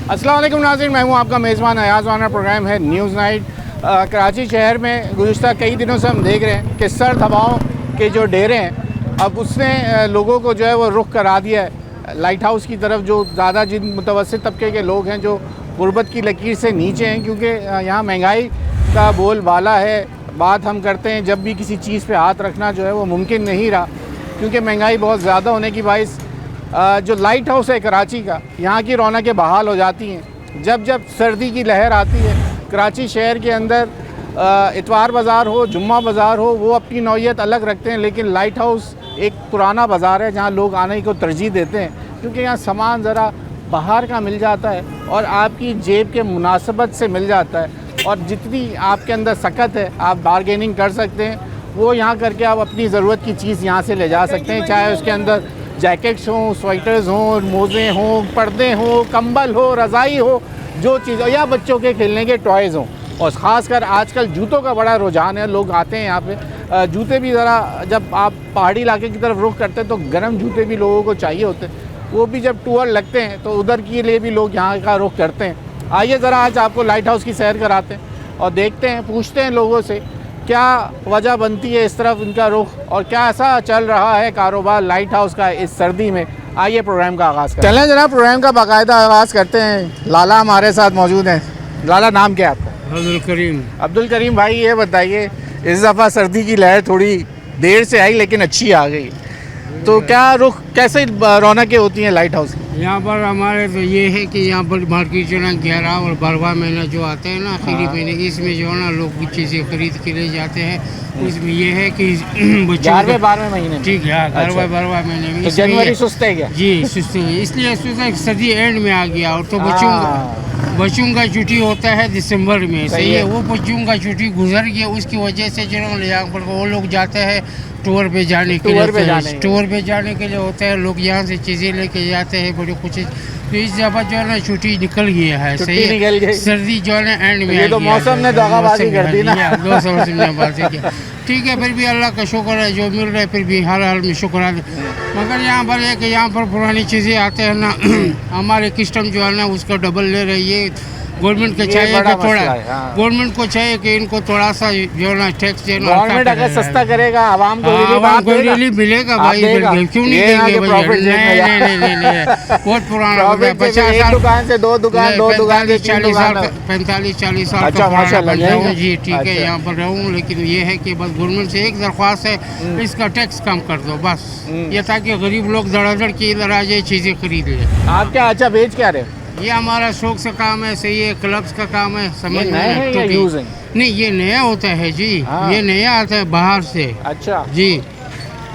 अस्सलाम वालेकुम नाज़रीन, मैं हूं आपका मेज़बान अयाज़ वाना। प्रोग्राम है न्यूज़ नाइट। कराची शहर में गुज़िश्ता कई दिनों से हम देख रहे हैं कि सर्द हवाओं के जो डेरे हैं अब उसने लोगों को जो है वो रुख करा दिया है लाइट हाउस की तरफ, जो ज़्यादा जिन मुतवस्सित तबके के लोग हैं जो गुर्बत की लकीर से नीचे हैं, क्योंकि यहाँ महंगाई का बोलबाला है। बात हम करते हैं जब भी किसी चीज़ पे हाथ रखना जो है वो मुमकिन नहीं रहा, क्योंकि महंगाई बहुत ज़्यादा होने की बाइस जो लाइट हाउस है कराची का, यहाँ की रौनकें बहाल हो जाती हैं जब जब सर्दी की लहर आती है। कराची शहर के अंदर इतवार बाज़ार हो, जुम्मा बाज़ार हो, वो अपनी नौइयत अलग रखते हैं, लेकिन लाइट हाउस एक पुराना बाज़ार है जहाँ लोग आने को तरजीह देते हैं, क्योंकि यहाँ सामान ज़रा बाहर का मिल जाता है और आपकी जेब के मुनासबत से मिल जाता है, और जितनी आपके अंदर सकत है आप बारगेनिंग कर सकते हैं, वो यहाँ करके आप अपनी ज़रूरत की चीज़ यहाँ से ले जा सकते हैं, चाहे उसके अंदर जैकेट्स हों, स्वेटर्स हों, मोज़े हों, पर्दे हों, कंबल हो, रज़ाई हो, जो चीज़ हो, या बच्चों के खेलने के टॉयज़ हों। और ख़ासकर आजकल जूतों का बड़ा रुझान है, लोग आते हैं यहाँ पे। जूते भी ज़रा जब आप पहाड़ी इलाके की तरफ रुख करते हैं तो गर्म जूते भी लोगों को चाहिए होते हैं, वो भी जब टूर लगते हैं तो उधर के लिए भी लोग यहाँ का रुख करते हैं। आइए ज़रा आज आपको लाइट हाउस की सैर कराते हैं और देखते हैं, पूछते हैं लोगों से क्या वजह बनती है इस तरफ इनका रुख, और क्या ऐसा चल रहा है कारोबार लाइट हाउस का इस सर्दी में। आइए प्रोग्राम का आगाज़ करते हैं। चलें जनाब, प्रोग्राम का बाकायदा आगाज़ करते हैं। लाला हमारे साथ मौजूद हैं। लाला, नाम क्या है आपका? अब्दुल करीम। अब्दुल करीम भाई, ये बताइए, इस दफ़ा सर्दी की लहर थोड़ी देर से आई लेकिन अच्छी आ गई, तो क्या रुख, कैसे रौनकें होती हैं लाइट हाउस की? यहाँ पर हमारे तो ये है कि यहाँ पर मार्केट जो ना 11 और 12वां महीना जो आते हैं ना, आखिरी महीने, इसमें जो है ना लोग चीज़ें खरीद के ले जाते हैं। उसमें ये है कि बच्चों 11वें में ठीक है, 11वें महीने में। तो जनवरी सुस्त है क्या? जी सुस्त है, इसलिए सोचा सर्दी एंड में आ गया, और तो बच्चों का छुट्टी होता है दिसंबर में, सही है। वो बच्चों का छुट्टी गुजर गया, उसकी वजह से जो यहाँ पर वो लोग जाते हैं टूर पे जाने के लिए, टूर पे जाने के लिए होता है, लोग यहाँ से चीज़ें लेके जाते हैं बड़ी कुछ। तो इस दफ़ा जो है ना छुट्टी निकल गया है, सही है। सर्दी जो है ना एंड में, ये तो मौसम ने दगाबाजी कर दी ना। ठीक है, फिर भी अल्लाह का शुक्र है, जो मिल रहा है फिर भी हर हाल में शुक्र है। मगर यहाँ पर है कि यहाँ पर पुरानी चीज़ें आते हैं ना हमारे कस्टम जो है ना उसका डबल ले रही है। गवर्नमेंट को चाहिए कि थोड़ा, गवर्नमेंट को चाहिए कि इनको थोड़ा सा जो ना टैक्स देना, गवर्नमेंट अगर सस्ता करेगा आवाम को रिलीफ मिलेगा भाई, क्यों नहीं देंगे? नहीं, बहुत पुराना हो गया, 50 साल, दुकान से दो दुकान 40 साल 45-40 साल का पुराना। जी ठीक है, यहाँ पर रहूँ, लेकिन ये है कि बस गवर्नमेंट से एक दरख्वास्त है, इसका टैक्स कम कर दो बस, ये ताकि गरीब लोग धड़ाधड़ के इधर आ जाए, चीज़ें खरीद ले। आप क्या अच्छा बेच क्या रहे? ये हमारा शौक से काम है, सही है, क्लब्स का काम है, समझ में नहीं, ये नया होता है जी। ये नया आता है बाहर से। अच्छा जी,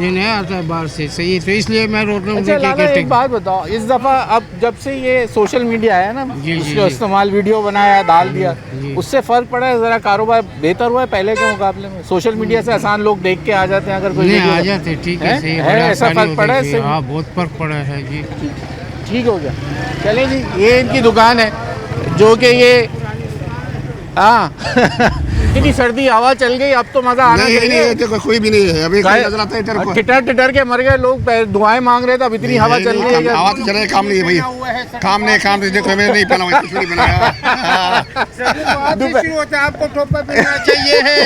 ये नया आता है बाहर से, सही है, तो इसलिए मैं रोक रहा हूँ। अच्छा लाला, एक बात बताओ, इस दफ़ा अब जब से ये सोशल मीडिया है ना, उसका इस्तेमाल, वीडियो बनाया, डाल दिया, उससे फ़र्क पड़ा है? ज़रा कारोबार बेहतर हुआ है पहले के मुकाबले में? सोशल मीडिया से आसान लोग देख के आ जाते हैं, अगर कोई आ जाते, ठीक है, सही है, ऐसा फ़र्क पड़ा है? हाँ, बहुत फ़र्क पड़ा है जी। ठीक हो गया। चले जी, ये इनकी दुकान है जो कि ये इतनी सर्दी हवा चल गई, अब तो मजा आना चाहिए। देखो कोई भी नहीं है अभी, नजर आता है टिटर के मर गए लोग, दुआएं मांग रहे थे, अब इतनी हवा चल रही है। आवाज चल रही है, काम नहीं है भाई, काम नहीं, देखो मैंने नहीं पहना, कुछ नहीं बनाया। आपको टोपा पहनना चाहिए है,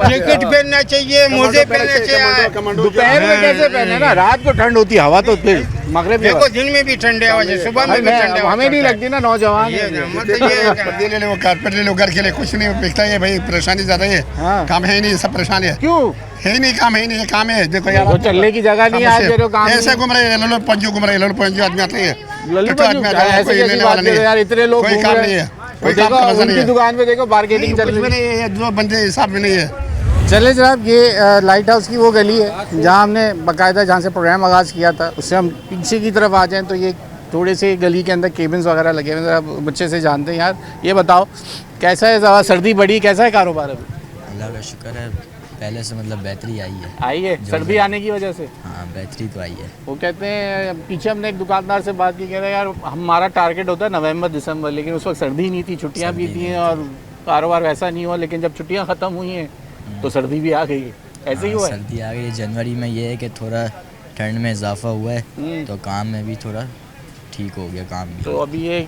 जैकेट पहनना चाहिए, मोजे पहनना चाहिए। दोपहर में कैसे पहने ना, रात को ठंड होती है, हवा तो फिर मगरिब देखो दिन में भी ठंडे हवा, सुबह में भी ठंडे हवा, हमें नहीं लगती ना, नौजवान ले लो, कारपेट ले लो, घर के लिए कुछ नहीं बिकता है भाई, परेशानी ज्यादा है। काम है ही नहीं, सब परेशान है। क्यों है ही नहीं, काम है ही नहीं, काम है। देखो यार, तो चलने की जगह नहीं है, काम ऐसे घूम रहे हैं, पंजू घूम रहे हैं, पंजू आदमी आते हैं, यार इतने लोग, कोई काम नहीं है, कोई काम का नजर नहीं है। दुकान पे देखो बार्गेनिंग चल रही है, दो बंदे हिसाब में नहीं है। चले जनाब, ये लाइट हाउस की वो गली है जहाँ हमने बाकायदा, जहाँ से प्रोग्राम आगाज़ किया था, उससे हम पीछे की तरफ आ जाएं तो ये थोड़े से गली के अंदर केबिन्स वगैरह लगे हुए हैं, बच्चे से जानते हैं। यार ये बताओ, कैसा है, ज़्यादा सर्दी बढ़ी, कैसा है कारोबार अभी? अल्लाह का शुक्र है, पहले से मतलब बेहतरी आई है सर्दी आने की वजह से। हाँ, बेहतरी तो आई है। वो कहते हैं, पीछे हमने एक दुकानदार से बात की, कह रहे हैं यार हमारा टारगेट होता है नवंबर दिसंबर, लेकिन उस वक्त सर्दी नहीं थी, छुट्टियाँ भी थी और कारोबार वैसा नहीं हुआ, लेकिन जब छुट्टियाँ ख़त्म हुई हैं तो सर्दी भी आ गई है। ऐसे ही हुआ है? सर्दी आ गई जनवरी में, ये है कि थोड़ा ठंड में इजाफा हुआ है, तो काम में भी थोड़ा ठीक हो गया काम भी। तो अभी ये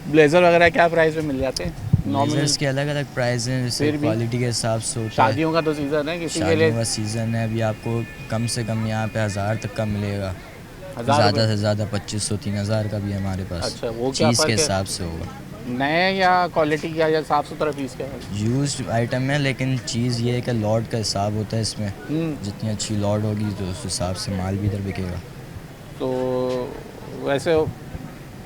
ब्लेज़र वगैरह क्या प्राइस में मिल जाते हैं? नॉर्मल ब्लेजर्स के अलग अलग प्राइस हैं, जैसे फिर भी क्वालिटी के हिसाब से होता है। शादियों का तो सीज़न है, किसी के लिए शादियों का सीज़न है, अभी आपको कम से कम यहाँ पे 1000 तक का मिलेगा, 1000 ज़्यादा से ज़्यादा 2500-3000 का भी है हमारे पास। अच्छा, वो क्या चीज़ फर्क के है? हिसाब से होगा। नए या क्वालिटी का या साफ़ सुथरा पीस का है? यूज्ड आइटम है, लेकिन चीज़ ये है कि लॉट का हिसाब होता है इसमें। हम्म, जितनी अच्छी लॉट होगी तो उस हिसाब से माल भी इधर बिकेगा। तो वैसे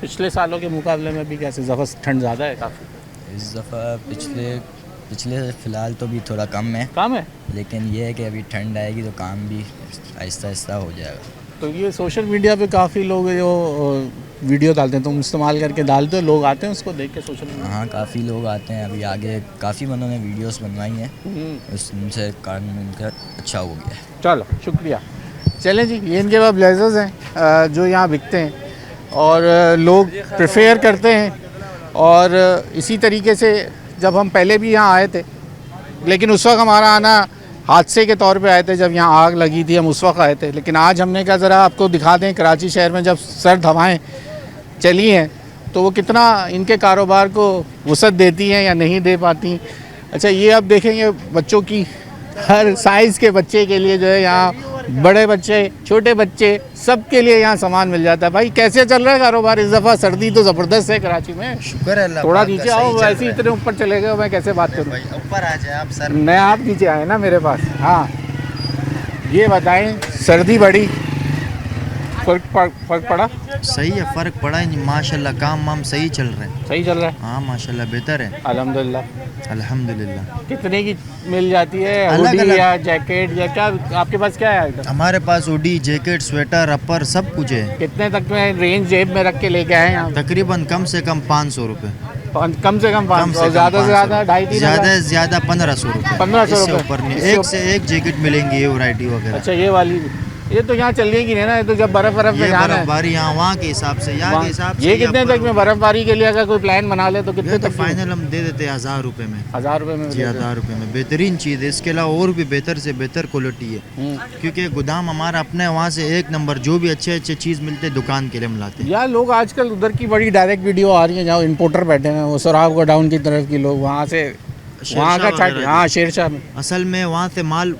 पिछले सालों के मुकाबले में भी कैसे ज़्यादा ठंड ज़्यादा है? काफ़ी इस दफ़ा पिछले फ़िलहाल तो भी थोड़ा कम है, कम है। लेकिन ये है कि अभी ठंड आएगी तो काम भी आहिस्ता आहिस्ता हो जाएगा। तो ये सोशल मीडिया पे काफ़ी लोग जो वीडियो डालते हैं, तुम इस्तेमाल करके डालते हो, लोग आते हैं उसको देख के सोशल मीडिया? हाँ, काफ़ी लोग आते हैं, अभी आगे काफ़ी बंदों ने वीडियोस बनवाई हैं, उससे कारण उनका अच्छा हो गया है। चलो शुक्रिया। चलें जी, ये इनके पास ब्लेजर्स हैं जो यहाँ बिकते हैं और लोग प्रेफर करते हैं। और इसी तरीके से जब हम पहले भी यहाँ आए थे, लेकिन उस वक्त हमारा आना हादसे के तौर पे आए थे, जब यहाँ आग लगी थी हम उस वक्त आए थे। लेकिन आज हमने कहा ज़रा आपको दिखा दें कराची शहर में जब सर्द हवाएं चली हैं तो वो कितना इनके कारोबार को वसअत देती हैं या नहीं दे पाती। अच्छा, ये आप देखेंगे बच्चों की हर साइज़ के बच्चे के लिए जो है यहाँ, बड़े बच्चे छोटे बच्चे सब के लिए यहाँ सामान मिल जाता है। भाई कैसे चल रहा है कारोबार इस दफ़ा? सर्दी तो ज़बरदस्त है कराची में। शुक्र है अल्लाह थोड़ा पाक का, नीचे सही आओ, चल रहा वैसे है। इतने ऊपर चले गए, मैं कैसे बात करूँ? भाई ऊपर आ जाए आप सर। मैं आप नीचे आए ना मेरे पास। हाँ, ये बताएं, सर्दी बढ़ी, फ़र्क पड़ा? सही है, फ़र्क पड़ा है माशाल्लाह, काम वाम सही चल रहा है। सही चल रहा है? हाँ माशाल्लाह बेहतर है, अल्हम्दुलिल्लाह। अल्हम्दुलिल्लाह। कितने की मिल जाती है? अलग हुडी अलग। या जैकेट या क्या आपके पास क्या है आइटम? हमारे पास हुडी, जैकेट, स्वेटर, अपर सब कुछ है। कितने तक में रेंज जेब में रख के लेके आए यहाँ? तकरीबन कम से कम 500 रुपये, कम से कम 500, ज़्यादा से ज़्यादा 2,500-3,000? ज़्यादा से ज़्यादा 1500 रुपये। 1500 इससे रुपये। ऊपर नहीं, इससे एक से एक जैकेट मिलेंगी, ये वैरायटी वगैरह। अच्छा, ये वाली भी, ये तो यहाँ चलेगी नहीं ना, ये तो जब बर्फ़ में ये जाना है। बर्फबारी यहाँ वहाँ के हिसाब से, यहाँ के हिसाब से ये कितने अपर- तक में बर्फ़बारी के लिए अगर कोई प्लान बना ले तो कितने ये तो तक? फाइनल हम दे देते हैं 1000 रुपये में। 1000 रुपये में? जी 1000 रुपये में बेहतरीन चीज़ है। इसके अलावा और भी बेहतर से बेहतर क्वालिटी है, क्योंकि गोदाम हमारा अपना है, वहाँ से एक नंबर जो भी अच्छे अच्छे चीज़ मिलते हैं दुकान के लिए हम लाते हैं। यार लोग आजकल उधर की बड़ी डायरेक्ट वीडियो आ रही है जहाँ इंपोर्टर बैठे हैं, वो सोराब गोडाउन की तरफ की लोग, वहाँ से वहाँ का शेरशाह चाट। वगैरह हाँ, शेरशाह में असल में वहाँ से माल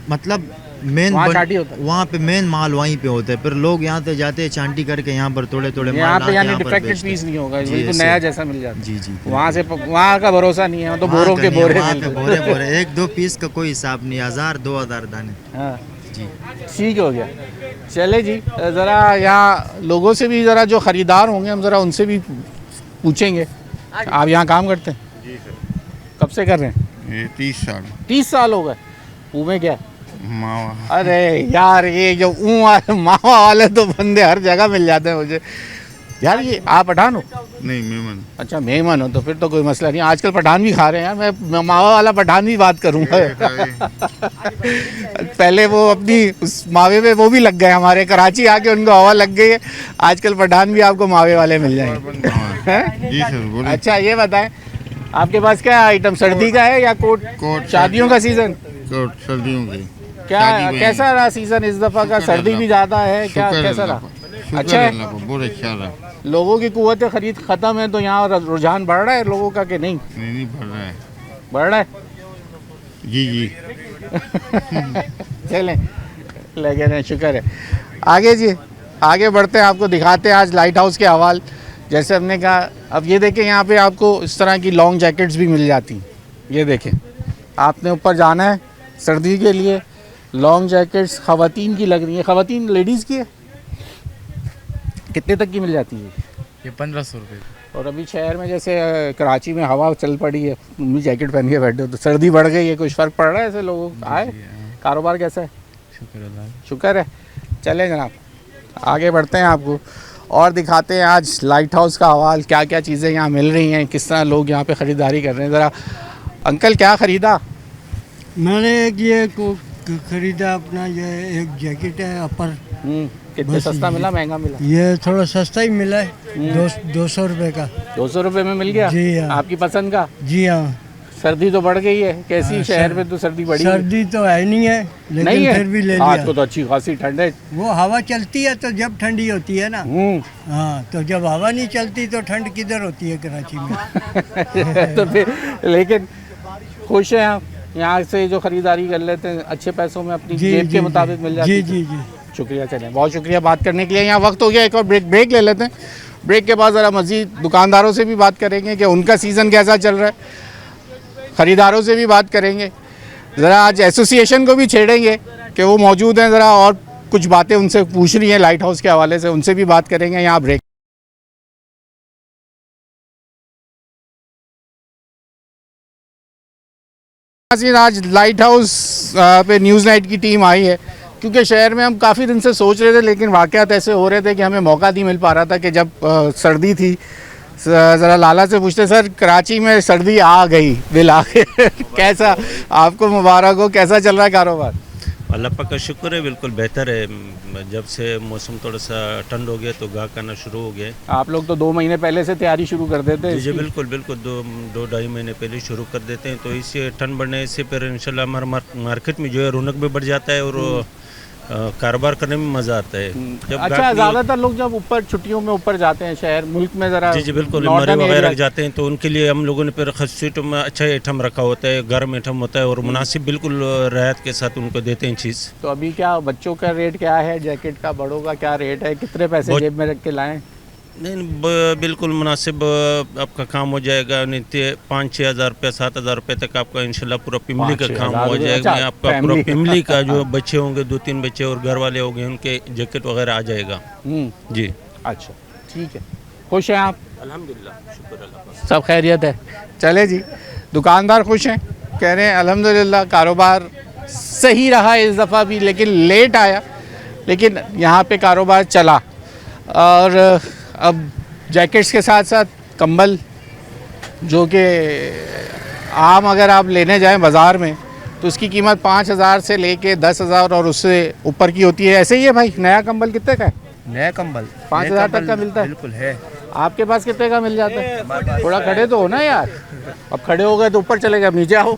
मतलब मेन वहाँ चाटी होता है। वहाँ पे मेन माल वहीं पे होता है, फिर लोग यहाँ से जाते हैं चांटी करके यहाँ पर थोड़े थोड़े यहाँ माल पे लाके यानी यहाँ पर डिफेक्टेड बेचते हैं। पीस नहीं होगा, जी, बिल्कुल ऐसे। नया जैसा मिल जाता है। जी जी वहाँ से वहाँ का भरोसा नहीं है, तो वहाँ बोरों का के नहीं है, बोरे वहाँ पे मिलते बोरे हैं। बोरे एक दो पीस का कोई हिसाब नहीं, 1000-2000 दाने। हाँ, जी ठीक हो गया। चले जी, ज़रा यहाँ लोगों से भी ज़रा जो ख़रीदार होंगे हम ज़रा उनसे भी पूछेंगे। आप यहाँ काम करते हैं? जी सर, कब से कर रहे हैं? ये 30 साल 30 साल हो गए। ऊँ में क्या? मावा। अरे यार, ये जो ऊँ वाले मावा वाले तो बंदे हर जगह मिल जाते हैं मुझे। यार ये आप पठान हो? नहीं मेमन। अच्छा, मेहमान हो तो फिर तो कोई मसला नहीं। आजकल पठान भी खा रहे हैं यार, मैं मावा वाला पठान भी बात करूँगा। पहले वो अपनी उस मावे में वो भी लग गए, हमारे कराची आके उनको हवा लग गई है। आजकल पठान भी आपको मावे वाले मिल जाएंगे। हैं? जी सर बोलिए। अच्छा, ये बताएं, आपके पास क्या आइटम सर्दी का है या कोट? कोट, शादियों का सीज़न कोट सर्दियों की। क्या, शादी में। कैसा रहा सीज़न इस दफ़ा का? शुक्र सर्दी अल्लाह भी ज़्यादा है क्या? शुक्र कैसा अल्लाह रहा? का। शुक्र अच्छा है? अल्लाह का, बहुत अच्छा रहा। लोगों की कुव्वत खरीद ख़त्म है तो यहाँ रुझान बढ़ रहा है लोगों का कि नहीं? नहीं बढ़ रहा है। बढ़ रहा है। जी जी। चलें, लगे रहें, शुक्र है। आगे जी, आगे बढ़ते हैं, आपको दिखाते हैं आज लाइट हाउस के हवाल। जैसे हमने कहा, अब ये देखें यहाँ पे आपको इस तरह की लॉन्ग जैकेट्स भी मिल जाती हैं। ये देखें, आपने ऊपर जाना है सर्दी के लिए, लॉन्ग जैकेट्स ख़वातीन की लग रही है। ख़वातीन लेडीज़ की है? कितने तक की मिल जाती है? ये 1500 रुपये। और अभी शहर में जैसे कराची में हवा चल पड़ी है, मम्मी जैकेट पहन के बैठे हो तो सर्दी बढ़ गई है, कुछ फ़र्क पड़ रहा है ऐसे लोगों को? आए कारोबार कैसा है? शुक्र अल्लाह। शुक्र है। चलें जनाब, आगे बढ़ते हैं, आपको और दिखाते हैं आज लाइट हाउस का हवाल, क्या क्या चीज़ें यहाँ मिल रही हैं, किस तरह लोग यहाँ पे ख़रीदारी कर रहे हैं। ज़रा अंकल, क्या ख़रीदा? मैंने एक ये ख़रीदा अपना, ये एक जैकेट है अपर। कितने बस सस्ता मिला, महंगा मिला? ये थोड़ा सस्ता ही मिला है, 200 रुपये का। 200 रुपये में मिल गया? जी हाँ। आपकी पसंद का? जी हाँ। सर्दी तो बढ़ गई है, कैसी शहर में तो सर्दी बढ़ी है। सर्दी तो है नहीं है, लेकिन नहीं है, फिर भी ले आज लिया। को तो अच्छी खासी ठंड है। वो हवा चलती है तो जब ठंडी होती है ना। हाँ, तो जब हवा नहीं चलती तो ठंड किधर होती है कराची में। तो फिर लेकिन खुश हैं आप, यहाँ से जो खरीदारी कर लेते हैं अच्छे पैसों में अपनी जेब के मुताबिक मिल जाती है। जी जी जी, शुक्रिया, चलें, बहुत शुक्रिया बात करने के लिए। यहाँ वक्त हो गया, एक और ब्रेक ले लेते हैं। ब्रेक के बाद ज़रा मज़ीद दुकानदारों से भी बात करेंगे कि उनका सीज़न कैसा चल रहा है, ख़रीदारों से भी बात करेंगे, ज़रा आज एसोसिएशन को भी छेड़ेंगे कि वो मौजूद हैं, ज़रा और कुछ बातें उनसे पूछनी है लाइट हाउस के हवाले से, उनसे भी बात करेंगे। यहाँ ब्रेक। आज लाइट हाउस पे न्यूज़ नाइट की टीम आई है, क्योंकि शहर में हम काफ़ी दिन से सोच रहे थे, लेकिन वाक़यात ऐसे हो रहे थे कि हमें मौका नहीं मिल पा रहा था कि जब सर्दी थी। ज़रा लाला से पूछते, सर कराची में सर्दी आ गई बिल आ गए कैसा, आपको मुबारक हो, कैसा चल रहा है कारोबार? अल्लाह पाक का शुक्र है, बिल्कुल बेहतर है। जब से मौसम थोड़ा सा ठंड हो गया तो गाहक आना शुरू हो गया। आप लोग तो 2 महीने पहले से तैयारी शुरू कर देते हैं। जी बिल्कुल बिल्कुल, दो ढाई महीने पहले शुरू कर देते हैं, तो इससे ठंड बढ़ने से फिर इंशाल्लाह हमारा मार्केट में जो है रौनक भी बढ़ जाता है और कारोबार करने में मज़ा आता है। जब अच्छा, ज़्यादातर लोग जब ऊपर छुट्टियों में ऊपर जाते हैं शहर मुल्क में, ज़रा जी बिल्कुल, मरे वगैरह जाते हैं तो उनके लिए हम लोगों ने फिर खसूसी में अच्छा आइटम रखा होता है, गर्म आइटम होता है और मुनासिब बिल्कुल रियायत के साथ उनको देते हैं चीज़। तो अभी क्या बच्चों का रेट क्या है, जैकेट का, बड़ों का क्या रेट है, कितने पैसे जेब में रख के लाएँ? नहीं, बिल्कुल मुनासिब आपका काम हो जाएगा। 5-6 हज़ार रुपये 7 हज़ार रुपये तक आपका इंशाल्लाह पूरा पिमली का काम हो जाएगा। आपका पूरा पिमली का जो बच्चे होंगे 2-3 बच्चे और घर वाले होंगे उनके जैकेट वगैरह आ जाएगा। जी अच्छा, ठीक है। खुश हैं आप? अल्हम्दुलिल्लाह, शुक्र अल्लाह। सब खैरियत है? चले जी, दुकानदार खुश हैं, कह रहे हैं अल्हम्दुलिल्लाह कारोबार सही रहा इस दफ़ा भी, लेकिन लेट आया, लेकिन यहाँ पे कारोबार चला। और अब जैकेट्स के साथ साथ कंबल, जो कि आम अगर आप लेने जाएं बाज़ार में तो उसकी कीमत 5,000 से लेके 10,000 और उससे ऊपर की होती है। ऐसे ही है भाई, नया कंबल कितने का है? नया कंबल 5,000 तक का मिलता है? बिल्कुल है। आपके पास कितने का मिल जाता है? थोड़ा खड़े तो हो ना यार, अब खड़े हो गए तो ऊपर चले गए, नीचे आओ।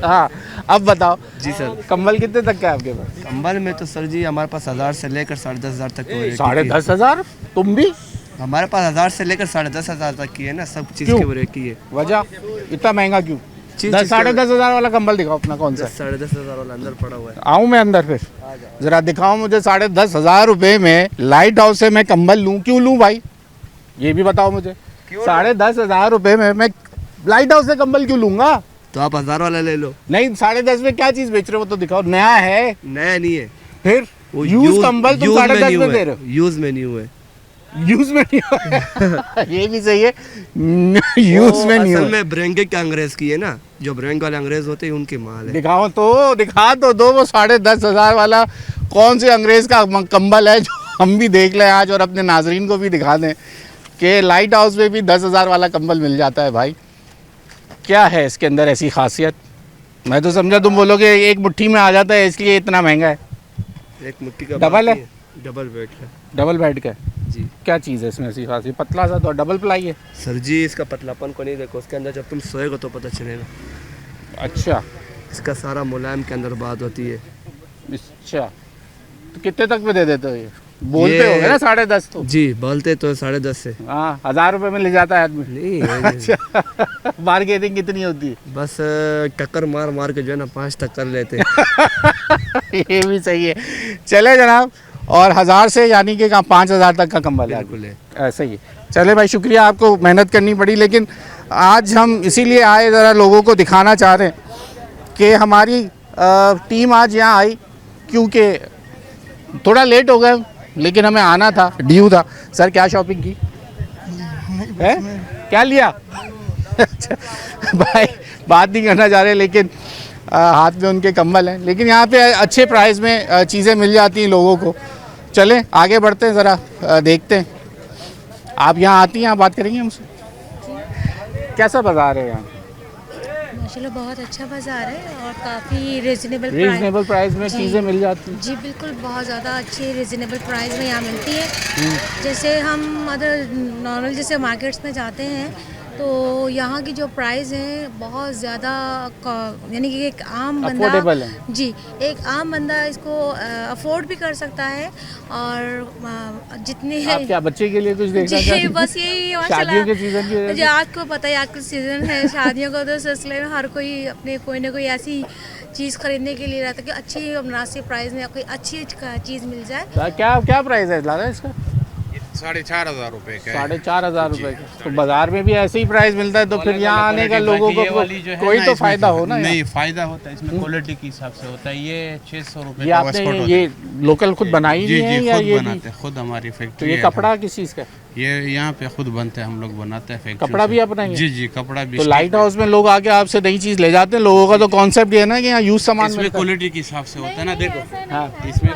हाँ, अब बताओ जी सर, कंबल कितने तक का है आपके पास? कंबल में तो सर जी हमारे पास 1000 से लेकर 10,500 तक की वैरायटी 10,500? तुम भी? हमारे पास 1000 से लेकर 10,500 तक की है ना, सब चीज़ की वैरायटी है। वजह इतना महंगा क्यों? चीज़ 10,500 वाला कंबल दिखाओ अपना, कौन सा? 10,500 वाला अंदर पड़ा हुआ है। आऊँ मैं अंदर, फिर ज़रा दिखाओ मुझे। 10,500 रुपये में लाइट हाउस से मैं कंबल लूँ, क्यों लूँ भाई, ये भी बताओ मुझे। 10,500 रुपये में मैं लाइट हाउस से कंबल क्यों लूँगा? तो आप 1000 वाला ले लो। नहीं, 10,500 में क्या चीज़ बेच रहे हो, वो तो दिखाओ। नया है? नया नहीं है, फिर यूज कंबल तुम 10,500 में दे रहे हो? यूज में नहीं हुए। यूज में नहीं हुआ। ये भी सही है, यूज में नहीं हुआ। असल में ब्रेंगे के अंग्रेज की है ना, जो ब्रेंग वाले अंग्रेज होते हैं उनके माल है। दिखाओ तो, दिखा तो दो वो 10,500 वाला कौन से अंग्रेज का कंबल है, जो हम भी देख लें आज और अपने नाजरीन को भी दिखा दें कि लाइट हाउस में भी 10,000 वाला कंबल मिल जाता है। भाई क्या है इसके अंदर ऐसी खासियत? मैं तो समझा तुम बोलोगे एक मुट्ठी में आ जाता है इसलिए इतना महंगा है। एक मुट्ठी का डबल है? डबल बेड का। डबल बेड का जी। क्या चीज़ है इसमें ऐसी खासी? पतला सा तो डबल प्लाई है। सर जी इसका पतलापन को नहीं देखो, उसके अंदर जब तुम सोएगा तो पता चलेगा। अच्छा, इसका सारा मुलायम के अंदर बात होती है। अच्छा, तो कितने तक में दे देते हो ये? बोलते हो ना 10.5 तो? जी बोलते तो 10.5 से। हाँ, 1,000 रुपये में ले जाता है आदमी। नहीं अच्छा, मार्केटिंग कितनी होती है? बस टक्कर मार मार के जो है ना 5 तक कर लेते हैं। ये भी सही है। चले जनाब, और 1,000 से यानी कि 5,000 तक का कंबल है। बिल्कुल है, ऐसा ही है। चले भाई, शुक्रिया, आपको मेहनत करनी पड़ी, लेकिन आज हम इसीलिए आए, ज़रा लोगों को दिखाना चाह रहे हैं कि हमारी टीम आज यहाँ आई, क्योंकि थोड़ा लेट हो गए, लेकिन हमें आना था, ड्यू था। सर क्या शॉपिंग की है, क्या लिया? अच्छा भाई, बात नहीं करना चाह रहे, लेकिन हाथ में उनके कंबल हैं, लेकिन यहाँ पे अच्छे प्राइस में चीज़ें मिल जाती हैं लोगों को। चलें आगे बढ़ते हैं, ज़रा देखते हैं। आप यहाँ आती हैं, आप बात करेंगे हमसे? कैसा बाज़ार है यहाँ? माशाल्लाह बहुत अच्छा बाज़ार है और काफ़ी रिजनेबल प्राइस में चीज़ें मिल जाती हैं। जी बिल्कुल, बहुत ज़्यादा अच्छी रिजनेबल प्राइस में यहाँ मिलती है। जैसे हम अदर नॉर्मल जैसे मार्केट्स में जाते हैं तो यहाँ की जो प्राइस है बहुत ज़्यादा यानी कि एक आम Affordable बंदा है। जी एक आम बंदा इसको अफोर्ड भी कर सकता है और जितने आप क्या बच्चे के लिए कुछ देखना जी चाहते हैं? बस यही शादियों के सीजन की वजह जी से? आपको पता है आजकल सीज़न है शादियों का, तो इस सिलसिले में हर कोई अपने कोई ना कोई ऐसी चीज़ खरीदने के लिए रहता है कि अच्छी और मुनासिब प्राइस में कोई अच्छी चीज़ मिल जाए। क्या क्या प्राइस है दादा इसका? 4,500 रुपए का 4,500 रुपए का। तो बाजार में भी ऐसे ही प्राइस मिलता है, तो फिर यहाँ आने का लोगों को कोई तो फायदा हो ना। नहीं फायदा होता है इसमें, क्वालिटी के हिसाब से होता है। ये 600 रुपए ये आपने ये लोकल खुद बनाई जी है जी या खुद ये बनाते हैं, खुद हमारी तो फैक्ट्री ये है। कपड़ा किस चीज़ का? ये यहाँ पे खुद बनता है, हम लोग बनाते हैं फैक्ट्री कपड़ा से। भी अपना ही है? जी जी कपड़ा भी। तो लाइट हाउस में लोग आके आपसे नई चीज़ ले जाते हैं। लोगों का तो कॉन्सेप्ट ये है ना कि यहाँ यूज सामान इसमें मिलता है। क्वालिटी के हिसाब से होता है ना। देखो इसमें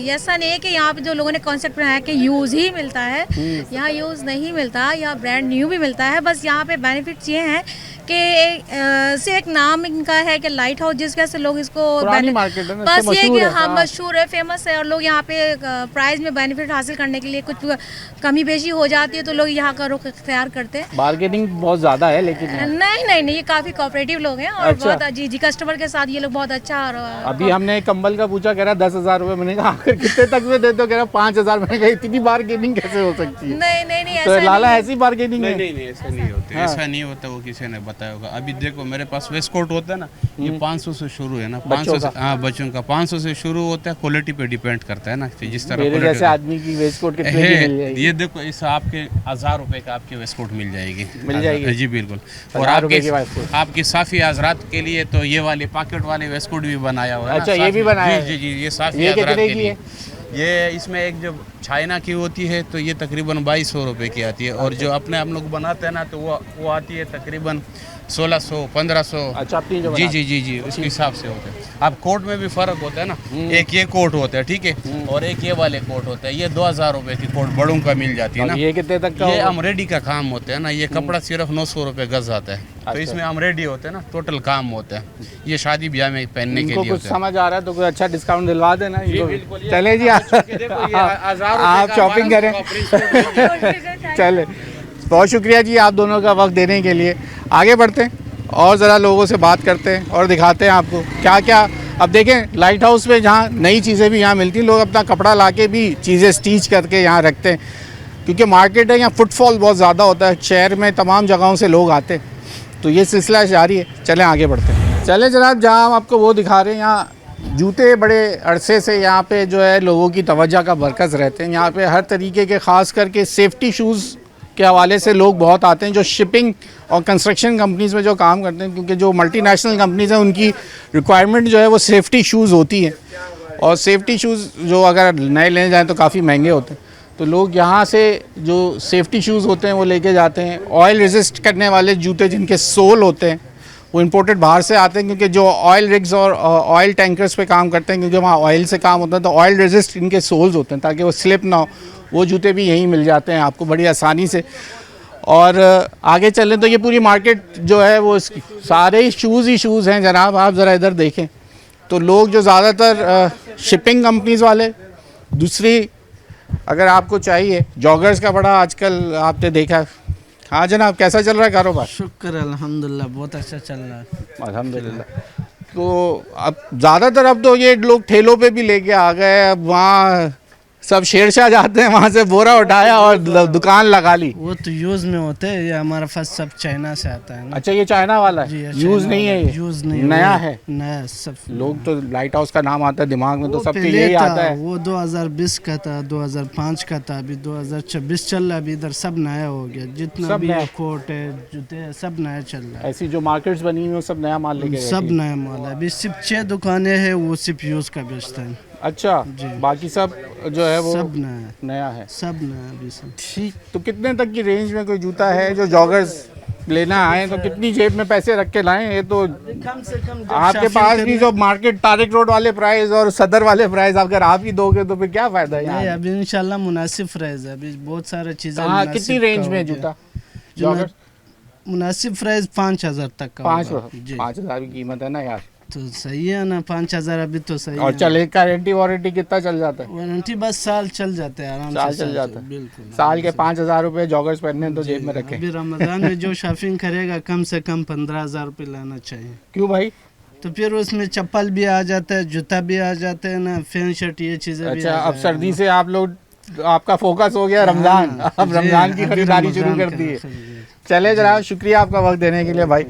ऐसा नहीं है कि यहाँ पे जो लोगों ने कॉन्सेप्ट बनाया कि यूज़ ही मिलता है, यहाँ यूज़ नहीं मिलता, यहाँ ब्रांड न्यू भी मिलता है। बस यहाँ पे बेनिफिट्स ये हैं कि सिर्फ एक नाम इनका है कि लाइट हाउस, जिस वजह से लोग इसको मार्केट है ना, बस इससे ये कि मशहूर है। हाँ मशहूर है, फेमस है, और लोग यहाँ पे प्राइस में बेनिफिट हासिल करने के लिए कुछ कमी बेशी हो जाती है तो लोग यहाँ का रुख इख्तियार करते हैं। बार्गेनिंग बहुत ज़्यादा है लेकिन नहीं ये काफ़ी कोऑपरेटिव लोग हैं और अच्छा। बहुत जी कस्टमर के साथ ये लोग बहुत अच्छा। और अभी हमने एक कंबल का पूछा, कह रहा 10,000 रुपए। मैंने कहा आखिर कितने तक में देते हो? कह रहा 5,000। मैंने कहा इतनी बार्गेनिंग कैसे हो सकती है? नहीं तो ऐसा लाला नहीं। ऐसी बार्गेनिंग है? नहीं ऐसा नहीं होता। हाँ। ऐसा नहीं होता, वो किसी ने बताया होगा। अभी देखो मेरे पास वेस्ट कोट होता है ना, ये 500 से शुरू है ना। 500 से हाँ बच्चों का 500 से शुरू होता है। क्वालिटी पे डिपेंड करता है ना, जिस तरह मेरे जैसे आदमी की वेस्ट कोट कितने की मिल जाएगी? ये देखो इस आपके 1,000 रुपए का आपकी वेस्ट कोट मिल जाएगी। मिल जाएगी? जी बिल्कुल। और 1,000 रुपए की वेस्ट कोट। आपकी साफी हजरात के लिए तो ये वाले पॉकेट वाले वेस्ट कोट भी बनाया हुआ है। अच्छा ये भी बनाया है? जी ये साफी ये हजरात कितने के की लिए। है? ये इसमें एक जो चाइना की होती है तो ये तकरीबन 2,200 रुपए की आती है, और जो अपने हम लोग बनाते हैं ना तो वो आती है तकरीबन 1,600 1,500। अच्छा अपनी जो जी उसके हिसाब से होते हैं। अब कोट में भी फर्क होता है ना, एक ये कोट होता है ठीक है, और एक ये वाले कोट होता है। ये 2,000 रुपए की कोट बड़ों का मिल जाती है ना। ये कितने तक का? ये अमरेडी का काम होता है ना। ये कपड़ा सिर्फ 900 रुपए गज आता है। तो इसमें अमरेडी होते हैं ना, टोटल काम होता है। ये शादी ब्याह में पहनने के लिए कुछ होता है। समझ आ रहा है तो कोई अच्छा डिस्काउंट दिलवा देना इनको। बिल्कुल। चले जी आप शॉपिंग करें। चले, बहुत शुक्रिया जी आप दोनों का वक्त देने के लिए। आगे बढ़ते हैं और ज़रा लोगों से बात करते हैं और दिखाते हैं आपको क्या क्या। अब देखें लाइट हाउस में जहाँ नई चीज़ें भी यहाँ मिलती हैं, लोग अपना कपड़ा लाके भी चीज़ें स्टिच करके यहाँ रखते हैं, क्योंकि मार्केट है यहाँ फुटफॉल बहुत ज़्यादा होता है। शहर में तमाम जगहों से लोग आते हैं, तो ये सिलसिला जारी है। चलें आगे बढ़ते हैं। चलें जनाब, जहाँ हम आपको वो दिखा रहे हैं, यहाँ जूते बड़े अरसे से यहाँ पे जो है लोगों की तवज्जो का मरकज़ रहते हैं। यहाँ पे हर तरीके के ख़ास करके सेफ्टी शूज़ के हवाले से लोग बहुत आते हैं, जो शिपिंग और कंस्ट्रक्शन कंपनीज़ में जो काम करते हैं, क्योंकि जो मल्टीनेशनल कंपनीज़ हैं उनकी रिक्वायरमेंट जो है वो सेफ्टी शूज़ होती है, और सेफ्टी शूज़ जो अगर नए लेने जाएँ तो काफ़ी महंगे होते हैं। तो लोग यहाँ से जो सेफ्टी शूज़ होते हैं वो लेके जाते हैं। ऑयल रेजिस्ट करने वाले जूते जिनके सोल होते हैं वो इंपोर्टेड बाहर से आते हैं, क्योंकि जो ऑयल रिग्स और ऑयल टैंकर्स पे काम करते हैं, क्योंकि वहाँ ऑयल से काम होता है, तो ऑयल रेजिस्ट इनके सोल्स होते हैं ताकि वो स्लिप ना हो। वो जूते भी यहीं मिल जाते हैं आपको बड़ी आसानी से। और आगे चलें तो ये पूरी मार्केट जो है वो सारे ही शूज़ हैं जनाब। आप ज़रा इधर देखें तो लोग जो ज़्यादातर शिपिंग कंपनीज़ वाले, दूसरी अगर आपको चाहिए जॉगर्स का बड़ा आजकल आपने देखा है। हाँ जनाब, कैसा चल रहा है कारोबार? शुक्र अल्हम्दुलिल्लाह बहुत अच्छा चल रहा है अल्हम्दुलिल्लाह। तो अब ज़्यादातर अब तो ये लोग ठेलों पे भी लेके आ गए। अब वहाँ सब शेरशाह जाते हैं, वहाँ से बोरा उठाया और दुकान लगा ली। वो तो यूज़ में होते हैं, ये हमारा फर्स्ट सब चाइना से आता है ना। अच्छा ये चाइना वाला है? यूज़ नहीं है ये? यूज़ नहीं, नया है? नया सब। लोग तो लाइट हाउस का नाम आता है दिमाग में तो सबके पहले यही था, आता है। वो 2020 का था, 2005 का था, अभी 2026 चल रहा है। अभी इधर सब नया हो गया, जितना भी कोट है जूते है सब नया चल रहा है। ऐसी जो मार्केट्स बनी हुई सब नया माल लेके सब नया माल है। अभी सिर्फ 6 दुकानें हैं वो सिर्फ यूज़ का बेचते हैं। अच्छा, बाकी सब जो है वो सब नया है। सब नया अभी सब। ठीक, तो कितने तक की रेंज में कोई जूता है जो जॉगर्स लेना आए तो कितनी जेब में पैसे रख के लाएं? ये तो कम से कम आपके पास भी जो मार्केट तारिक रोड वाले प्राइस और सदर वाले प्राइस अगर आप ही दोगे तो फिर क्या फायदा है? नहीं, अभी इंशाल्लाह मुनासिब प्राइस है। अभी बहुत सारी चीज़ें। हाँ, कितनी रेंज में जूता जॉगर्स? मुनासिब प्राइस 5,000 तक का। 5,000 की कीमत है ना यार। तो सही है ना, 5,000 अभी तो सही और है। चले गारंटी वारंटी कितना चल जाता है? वारंटी बस साल चल जाते हैं आराम साल से। चल जाता है। बिल्कुल। साल के 5,000 रुपये जॉगर्स पहनने तो जेब में रखें। अभी रमजान में जो शॉपिंग करेगा कम से कम 15,000 रुपये लाना चाहिए। क्यों भाई? तो फिर उसमें चप्पल भी आ जाता है, जूता भी आ जाते हैं ना, फैन शर्ट ये चीज़ें भी अच्छा, आ अब जाएगा। सर्दी से आप लोग, आपका फोकस हो गया रमजान, अब रमजान की खरीदारी शुरू कर दी है। चले जरा, शुक्रिया आपका वक्त देने के लिए भाई।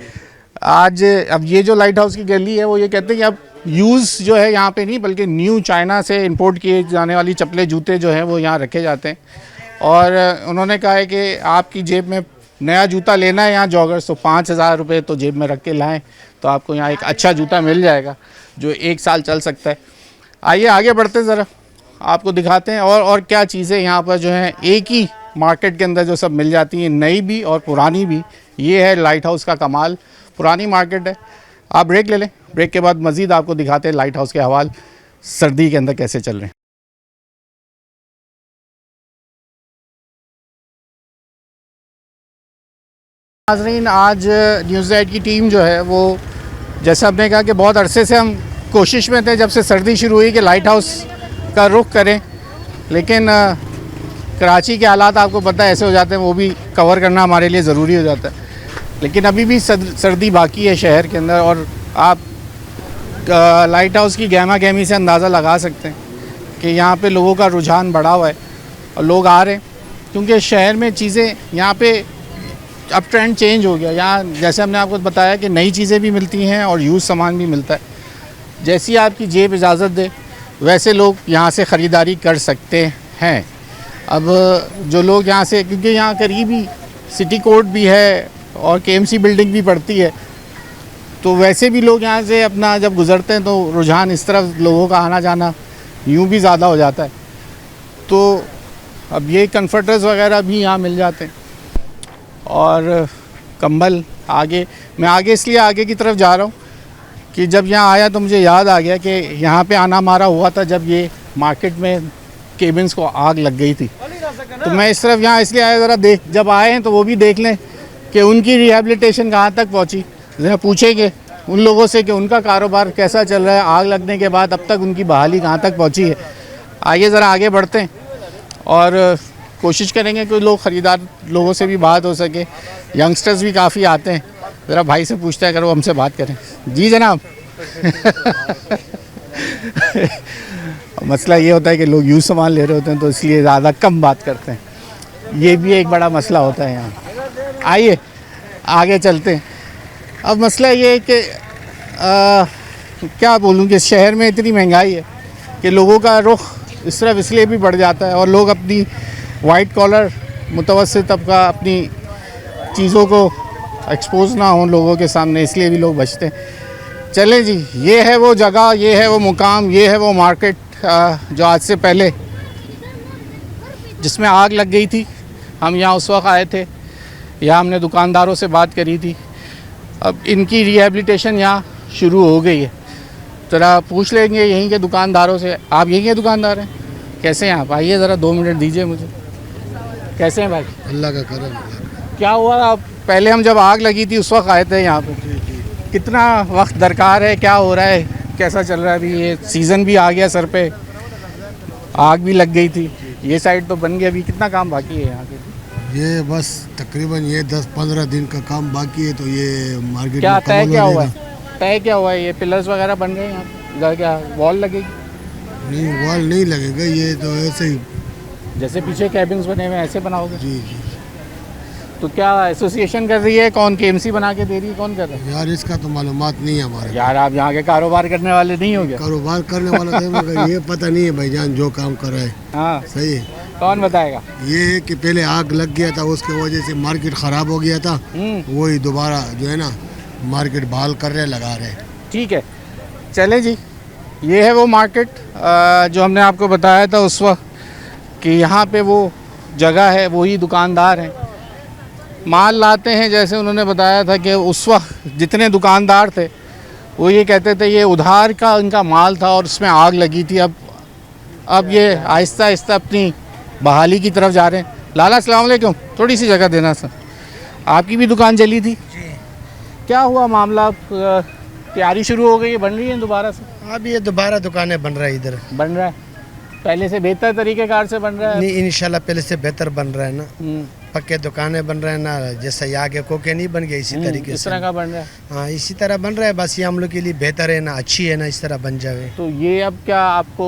आज अब ये जो लाइट हाउस की गली है वो ये कहते हैं कि अब यूज़ जो है यहाँ पे नहीं बल्कि न्यू चाइना से इंपोर्ट किए जाने वाली चप्पलें जूते जो हैं वो यहाँ रखे जाते हैं। और उन्होंने कहा है कि आपकी जेब में नया जूता लेना है यहाँ जॉगर्स तो 5,000 रुपये तो जेब में रख के लाएँ तो आपको यहाँ एक अच्छा जूता मिल जाएगा जो 1 साल चल सकता है। आइए आगे बढ़ते हैं, ज़रा आपको दिखाते हैं और क्या चीज़ें यहाँ पर जो हैं एक ही मार्केट के अंदर जो सब मिल जाती हैं, नई भी और पुरानी भी। ये है लाइट हाउस का कमाल, पुरानी मार्केट है। आप ब्रेक ले लें, ब्रेक के बाद मज़ीद आपको दिखाते हैं लाइट हाउस के हवाल सर्दी के अंदर कैसे चल रहे हैं। नाज़रीन, आज न्यूज़ 8 की टीम जो है वो, जैसा हमने कहा कि बहुत अरसे से हम कोशिश में थे जब से सर्दी शुरू हुई कि लाइट हाउस का रुख करें, लेकिन कराची के हालात आपको पता है ऐसे हो जाते हैं, वो भी कवर करना हमारे लिए ज़रूरी हो जाता है। लेकिन अभी भी सर्दी बाकी है शहर के अंदर और आप लाइट हाउस की गहमा गहमी से अंदाज़ा लगा सकते हैं कि यहाँ पे लोगों का रुझान बढ़ा हुआ है और लोग आ रहे हैं क्योंकि शहर में चीज़ें यहाँ पे अब ट्रेंड चेंज हो गया। यहाँ जैसे हमने आपको बताया कि नई चीज़ें भी मिलती हैं और यूज़ सामान भी मिलता है। जैसी आपकी जेब इजाज़त दे वैसे लोग यहाँ से ख़रीदारी कर सकते हैं। अब जो लोग यहाँ से, क्योंकि यहाँ करीब ही सिटी कोर्ट भी है और KMC बिल्डिंग भी पड़ती है, तो वैसे भी लोग यहाँ से अपना जब गुज़रते हैं तो रुझान इस तरफ लोगों का आना जाना यूँ भी ज़्यादा हो जाता है। तो अब ये कन्फर्टर्स वगैरह भी यहाँ मिल जाते हैं और कंबल। आगे मैं इसलिए आगे की तरफ जा रहा हूँ कि जब यहाँ आया तो मुझे याद आ गया कि यहाँ पे आना हमारा हुआ था जब ये मार्केट में केबिन्स को आग लग गई थी। तो मैं इस तरफ यहाँ इसलिए आया, ज़रा जब आए हैं तो वो भी देख लें कि उनकी रिहेबिलिटेशन कहाँ तक पहुँची। ज़रा पूछेंगे उन लोगों से कि उनका कारोबार कैसा चल रहा है, आग लगने के बाद अब तक उनकी बहाली कहाँ तक पहुँची है। आइए ज़रा आगे बढ़ते हैं और कोशिश करेंगे कि लोग ख़रीदार लोगों से भी बात हो सके। यंगस्टर्स भी काफ़ी आते हैं, ज़रा भाई से पूछते हैं अगर वो हमसे बात करें। जी जनाब। मसला ये होता है कि लोग यूज़ सामान ले रहे होते हैं तो इसलिए ज़्यादा कम बात करते हैं, ये भी एक बड़ा मसला होता है यहाँ। आइए आगे चलते हैं। अब मसला ये है कि क्या बोलूँ कि शहर में इतनी महंगाई है कि लोगों का रुख इस तरफ इसलिए भी बढ़ जाता है और लोग अपनी वाइट कॉलर मुतवस्सित तबका अपनी चीज़ों को एक्सपोज ना हो लोगों के सामने, इसलिए भी लोग बचते हैं। चलें जी, ये है वो जगह, ये है वो मुकाम, ये है वो मार्केट जो आज से पहले जिसमें आग लग गई थी। हम यहाँ उस वक्त आए थे, यहाँ हमने दुकानदारों से बात करी थी। अब इनकी रिहेबिलिटेशन यहाँ शुरू हो गई है। ज़रा पूछ लेंगे यहीं के दुकानदारों से। आप यहीं के दुकानदार हैं? कैसे हैं आप? आइए ज़रा 2 मिनट दीजिए मुझे। कैसे हैं भाई? अल्लाह का करम। क्या हुआ, आप पहले हम जब आग लगी थी उस वक्त आए थे यहाँ पे, कितना वक्त दरकार है, क्या हो रहा है, कैसा चल रहा है? अभी ये सीज़न भी आ गया, सर पे आग भी लग गई थी, ये साइड तो बन गई, अभी कितना काम बाकी है यहाँ पे? ये बस तकरीबन ये 10-15 दिन का काम बाकी है, तो ये मार्केट क्या तय क्या हुआ है? तय क्या हुआ है? ये पिलर्स वगैरह बन गए यहाँ पे, क्या वॉल लगेगी? नहीं, वॉल नहीं लगेगा, ये तो ऐसे ही जैसे पीछे कैबिन्स बने हुए ऐसे बनाओगे? जी जी। तो क्या एसोसिएशन कर रही है, कौन KMC बना के दे रही है, कौन कर रहा है? यार इसका तो मालूमात नहीं है हमारे। यार आप यहाँ के कारोबार करने वाले नहीं हो गया? कारोबार करने वाला थे मगर ये पता नहीं है भाईजान जो काम कर रहा है। हाँ सही है। कौन बताएगा? ये है कि पहले आग लग गया था, उसके वजह से मार्केट ख़राब हो गया था, वही दोबारा जो है ना मार्केट बहाल कर रहे, लगा रहे। ठीक है, चले जी। ये है वो मार्केट जो हमने आपको बताया था उस वक्त कि यहाँ पे वो जगह है, वही दुकानदार हैं, माल लाते हैं। जैसे उन्होंने बताया था कि उस वक्त जितने दुकानदार थे वो ये कहते थे ये उधार का इनका माल था और उसमें आग लगी थी। अब ये आहिस्ता आहिस्ता अपनी बहाली की तरफ जा रहे हैं। लाला अस्सलाम वालेकुम, थोड़ी सी जगह देना सर। आपकी भी दुकान जली थी? जी। क्या हुआ मामला? तैयारी शुरू हो गई है, बन रही है दोबारा से? अब ये दोबारा दुकानें बन रहा है इधर, बन रहा है पहले से बेहतर तरीकेकार से बन रहा है? नहीं इंशाल्लाह पहले से बेहतर बन रहा है ना, पक्के दुकानें बन रहे हैं ना, जैसा यहाँ के कोके नहीं बन गए इसी तरीके इस से। तरह का बन रहा है। हाँ इसी तरह बन रहा है, बस ये हम लोग के लिए बेहतर है ना, अच्छी है ना, इस तरह बन जाए। तो ये अब क्या आपको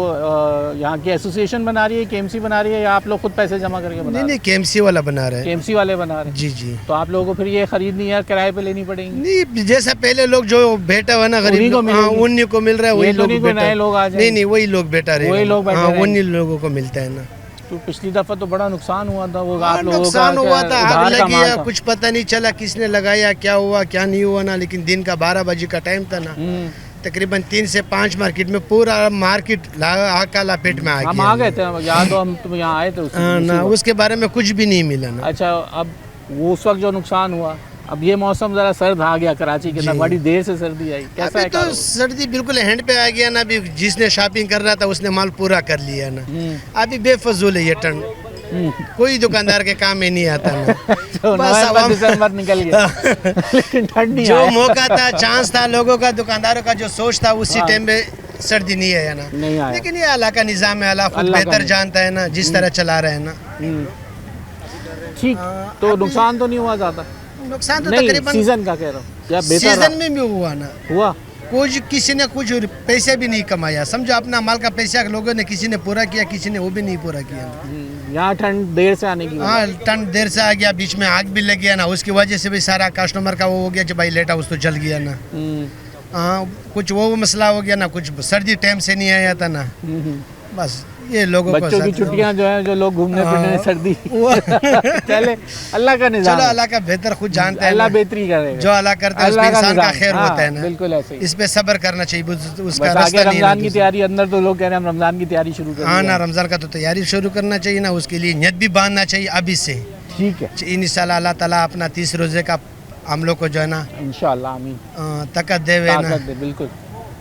यहाँ की एसोसिएशन बना रही है, केएमसी बना रही है, या आप लोग खुद पैसे जमा करके बना? नहीं केएमसी वाला बना रहे हैं। केएमसी वाले बना रहे हैं? जी जी। तो आप लोगों को फिर ये खरीदनी है, किराए पे लेनी पड़ेगी? नहीं जैसा पहले लोग जो बेटा हुआ ना गरीब, उन्हीं को मिल रहा है, वही लोग नए लोग आ जाए? नहीं नहीं वही लोग बेटा रहे, वही लोग उन्हीं लोगों को मिलता है ना। तो पिछली दफा तो बड़ा नुकसान हुआ था, वो आप लोगों का नुकसान हुआ था, आग लगी है, था। कुछ पता नहीं चला किसने लगाया, क्या हुआ क्या नहीं हुआ ना, लेकिन दिन का 12 बजे का टाइम था ना, तकरीबन 3 से 5 मार्केट में पूरा मार्केट आग का लपेट में आ गया। हम आ गए थे, याद हो हम तुम यहाँ आए थे ना, उसके बारे में कुछ भी नहीं मिला ना। अच्छा, अब वो उस वक्त जो नुकसान हुआ, अब ये मौसम जरा सर्द आ गया कराची के अंदर, बड़ी देर से सर्दी आई, कैसा है? तो सर्दी बिल्कुल हैंड पे आ गया ना, अभी जिसने शॉपिंग कर रहा था उसने माल पूरा कर लिया ना, अभी बेफजूल है ये टन, कोई दुकानदार के काम में नहीं आता ना। बस दिसंबर निकल गया लेकिन ठंड नहीं, जो मौका था, चांस था लोगों का, दुकानदारों का जो सोच था, उसी टाइम में सर्दी नहीं है ना, नहीं आया। लेकिन ये अल्लाह का निजाम है, अल्लाह खुद बेहतर जानता है ना, जिस तरह चला रहे हैं ना। ठीक, तो नुकसान तो नहीं हुआ ज्यादा? नुकसान तो नहीं, तकरीबन सीजन का कह रहा हूँ, या सीजन में भी हुआ ना, हुआ कुछ किसी ने कुछ पैसे भी नहीं कमाया, समझो अपना माल का पैसा लोगों ने, किसी ने पूरा किया, किसी ने वो भी नहीं पूरा किया। यहाँ ठंड देर से आने की? हाँ ठंड देर से आ गया, बीच में आग भी लग गया ना, उसकी वजह से भी सारा कस्टमर का वो हो गया कि भाई लेट हाउस तो जल गया ना। हाँ कुछ वो मसला हो गया ना, कुछ सर्दी टाइम से नहीं आया था ना, बस ये लोगों को बच्चों की छुट्टियां जो है, जो लोग घूमने फिरने सर्दी चले, अल्लाह का निजाम, चलो अल्लाह का बेहतर खुद जानता है, अल्लाह बेहतरी करेगा, जो अल्लाह करता है उसमें इंसान का खैर होता है ना। बिल्कुल ऐसे ही, इस पे सब्र करना चाहिए, उसका रास्ता नहीं। रमजान की तैयारी, अंदर तो लोग कह रहे हैं हम रमजान की तैयारी शुरू करें। हाँ ना, रमजान का तो तैयारी शुरू करना चाहिए ना, उसके लिए नियत भी बांधना चाहिए अभी से। ठीक है, इंशाल्लाह अल्लाह ताला अपना 30 रोजे का हम लोग को जो है ना, इंशाल्लाह आमीन, ताकत देवे ना, बिल्कुल,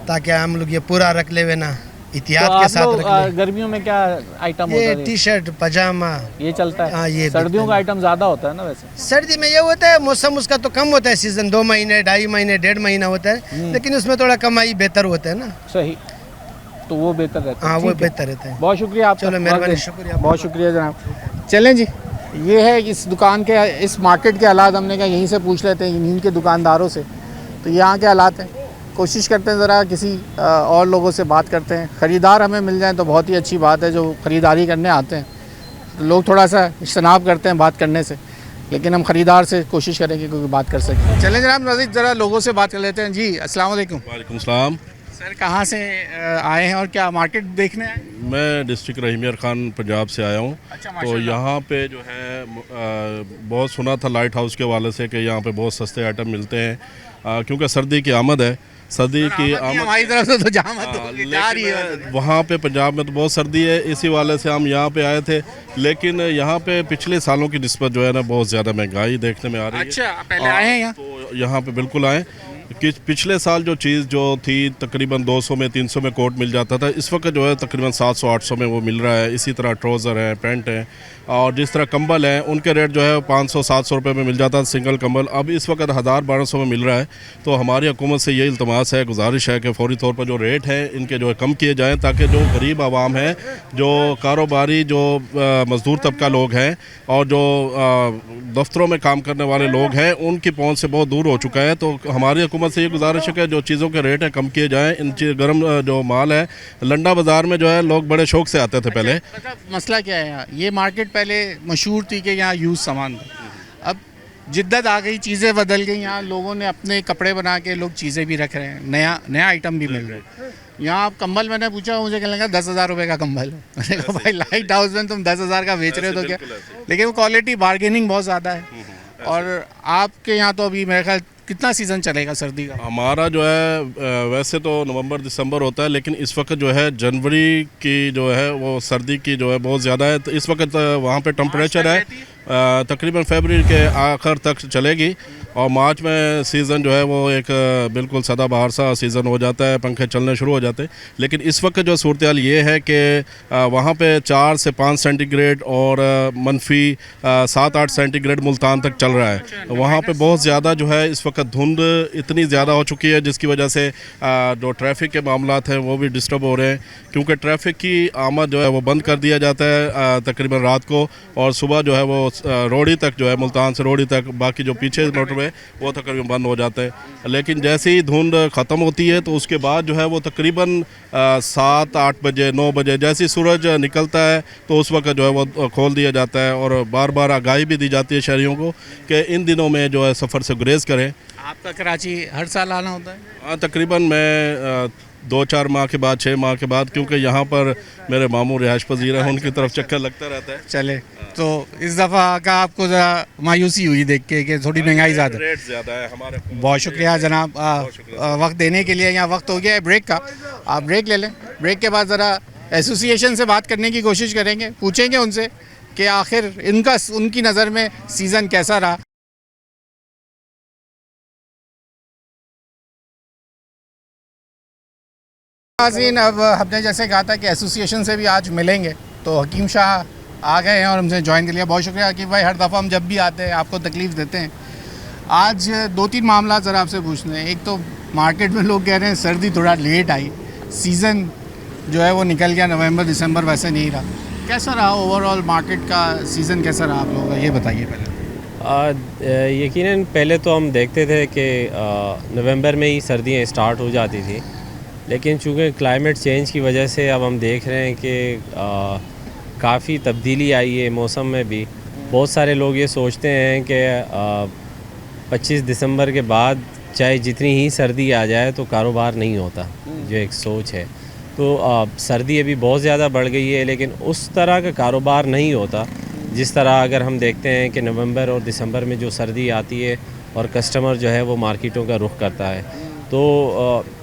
ताकि हम लोग ये पूरा रख लेवे ना, इतिहाद तो के साथ रख ले। गर्मियों में क्या आइटम ये होता है? टी शर्ट पजामा ये चलता है। हाँ, ये सर्दियों का आइटम ज्यादा होता है ना वैसे? सर्दी में ये होता है, मौसम उसका तो कम होता है, सीजन 2 महीने 2.5 महीने 1.5 महीना होता है, लेकिन उसमें थोड़ा कमाई बेहतर होता है ना। सही, तो वो बेहतर रहता है। हाँ वो बेहतर रहता है। बहुत शुक्रिया आपका, चलो मेहरबानी, शुक्रिया, बहुत शुक्रिया जनाब। चलें जी, ये है इस दुकान के, इस मार्केट के हालात, हमने कहा यहीं से पूछ लेते हैं इन्हीं के दुकानदारों से, तो यहाँ के हालात हैं। कोशिश करते हैं ज़रा किसी और लोगों से बात करते हैं, ख़रीदार हमें मिल जाएं तो बहुत ही अच्छी बात है, जो ख़रीदारी करने आते हैं तो लोग थोड़ा सा इज्तनाब करते हैं बात करने से, लेकिन हम ख़रीदार से कोशिश करेंगे क्योंकि बात कर सकें। चलें जनाब नज़ीर, ज़रा लोगों से बात कर लेते हैं। जी अस्सलाम वालेकुम। वालेकुम सलाम। सर कहाँ से आए हैं और क्या मार्केट देखने आए? मैं डिस्ट्रिक्ट रहीमियर खान पंजाब से आया हूँ। अच्छा, तो यहाँ पे जो है बहुत सुना था लाइट हाउस के वाले से कि यहाँ पे बहुत सस्ते आइटम मिलते हैं, क्योंकि सर्दी की आमद है, सर्दी की आमद हमारी तरफ से तो जा रही है, वहाँ पे पंजाब में तो बहुत सर्दी है, इसी वाले से हम यहाँ पे आए थे। लेकिन यहाँ पे पिछले सालों की निस्बत जो है ना बहुत ज़्यादा महंगाई देखने में आ रही है। अच्छा, पहले आए हैं यहाँ? तो यहाँ पे बिल्कुल आए कि पिछले साल जो चीज़ जो थी तकरीबन 200 में 300 में कोट मिल जाता था, इस वक्त जो है तकरीबन 700-800 में वो मिल रहा है। इसी तरह ट्राउज़र है, पैंट है, और जिस तरह कंबल है उनके रेट जो है 500-700 रुपये में मिल जाता था सिंगल कंबल, अब इस वक्त 1000-1200 में मिल रहा है। तो हमारी हुकूमत से ये इल्तमास है, गुजारिश है कि फ़ौरी तौर पर जो रेट है इनके जो है कम किए जाएँ, ताकि जो गरीब आवाम है, जो कारोबारी, जो मज़दूर तबका लोग हैं और जो दफ्तरों में काम करने वाले लोग हैं, उनकी पहुँच से बहुत दूर हो चुका है। तो हमारी हुकूमत से ये गुजारिश है कि जो चीज़ों के रेट हैं कम किए जाएँ। इन गर्म जो माल है लंडा बाज़ार में जो है लोग बड़े शौक से आते थे पहले। मसला क्या है यहाँ, ये मार्केट पहले मशहूर थी कि यहाँ यूज़ सामान था, अब जिद्दत आ गई, चीज़ें बदल गई, यहाँ लोगों ने अपने कपड़े बना के लोग चीज़ें भी रख रहे हैं, नया आइटम भी मिल रहा है। यहाँ आप कंबल, मैंने पूछा, मुझे कहने लगा 10,000 रुपये का कंबल है। मैंने कहा भाई लाइट हाउस में तुम 10,000 का बेच रहे हो तो क्या, लेकिन वो क्वालिटी बार्गेनिंग बहुत ज़्यादा है। और आपके यहाँ तो अभी मेरे ख्याल कितना सीज़न चलेगा सर्दी का? हमारा जो है वैसे तो नवंबर दिसंबर होता है, लेकिन इस वक्त जो है जनवरी की जो है वो सर्दी की जो है बहुत ज़्यादा है। तो इस वक्त वहाँ पे टेम्परेचर है तकरीबन फरवरी के आखिर तक चलेगी और मार्च में सीज़न जो है वो एक बिल्कुल सदाबहार सा सीज़न हो जाता है, पंखे चलने शुरू हो जाते हैं। लेकिन इस वक्त जो सूरत हाल ये है कि वहाँ पे 4 से 5 सेंटीग्रेड और मनफी 7-8 सेंटीग्रेड मुल्तान तक चल रहा है। वहाँ पे बहुत ज़्यादा जो है इस वक्त धुंध इतनी ज़्यादा हो चुकी है जिसकी वजह से जो ट्रैफिक के मामलात हैं वो भी डिस्टर्ब हो रहे हैं, क्योंकि ट्रैफिक की आमद जो है वो बंद कर दिया जाता है तकरीबन रात को, और सुबह जो है वो रोडी तक जो है मुल्तान से रोडी तक बाकी जो पीछे मोटरवे वो तकरीबन बंद हो जाता है। लेकिन जैसे ही धुंध ख़त्म होती है तो उसके बाद जो है वो तकरीबन 7-8 बजे 9 बजे जैसे ही सूरज निकलता है तो उस वक्त जो है वो खोल दिया जाता है, और बार बार आगाही भी दी जाती है शहरियों को कि इन दिनों में जो है सफ़र से गुरेज करें। आपका कराची हर साल आना होता है? हाँ, तकरीबन मैं 2-4 माह के बाद 6 माह के बाद, क्योंकि यहाँ पर मेरे मामू रिहाइश पजीर हैं, उनकी तरफ चक्कर लगता रहता है। चले तो इस दफ़ा का आपको ज़रा मायूसी हुई देख के कि थोड़ी महंगाई ज़्यादा, रेट ज़्यादा है हमारे। बहुत शुक्रिया जनाब वक्त देने के लिए। यहाँ वक्त हो गया है ब्रेक का, आप ब्रेक ले लें। ब्रेक के बाद ज़रा एसोसिएशन से बात करने की कोशिश करेंगे, पूछेंगे उनसे कि आखिर उनकी नज़र में सीज़न कैसा रहा। नाज़रीन, अब हमने जैसे कहा था कि एसोसिएशन से भी आज मिलेंगे, तो हकीम शाह आ गए हैं और हमसे ज्वाइन कर लिया। बहुत शुक्रिया हकीम भाई, हर दफ़ा हम जब भी आते हैं आपको तकलीफ़ देते हैं। आज 2-3 मामला ज़रा आपसे पूछने हैं। एक तो मार्केट में लोग कह रहे हैं सर्दी थोड़ा लेट आई, सीज़न जो है वो निकल गया, नवंबर दिसंबर वैसे नहीं रहा। कैसा रहा ओवरऑल मार्केट का सीज़न, कैसा रहा आप लोगों का, ये बताइए पहले। यकीनन पहले तो हम देखते थे कि नवंबर में ही सर्दियाँ स्टार्ट हो जाती थी, लेकिन चूँकि क्लाइमेट चेंज की वजह से अब हम देख रहे हैं कि काफ़ी तब्दीली आई है मौसम में भी। बहुत सारे लोग ये सोचते हैं कि 25 दिसंबर के बाद चाहे जितनी ही सर्दी आ जाए तो कारोबार नहीं होता, जो एक सोच है। तो सर्दी अभी बहुत ज़्यादा बढ़ गई है, लेकिन उस तरह का कारोबार नहीं होता जिस तरह अगर हम देखते हैं कि नवंबर और दिसंबर में जो सर्दी आती है और कस्टमर जो है वो मार्केटों का रुख करता है। तो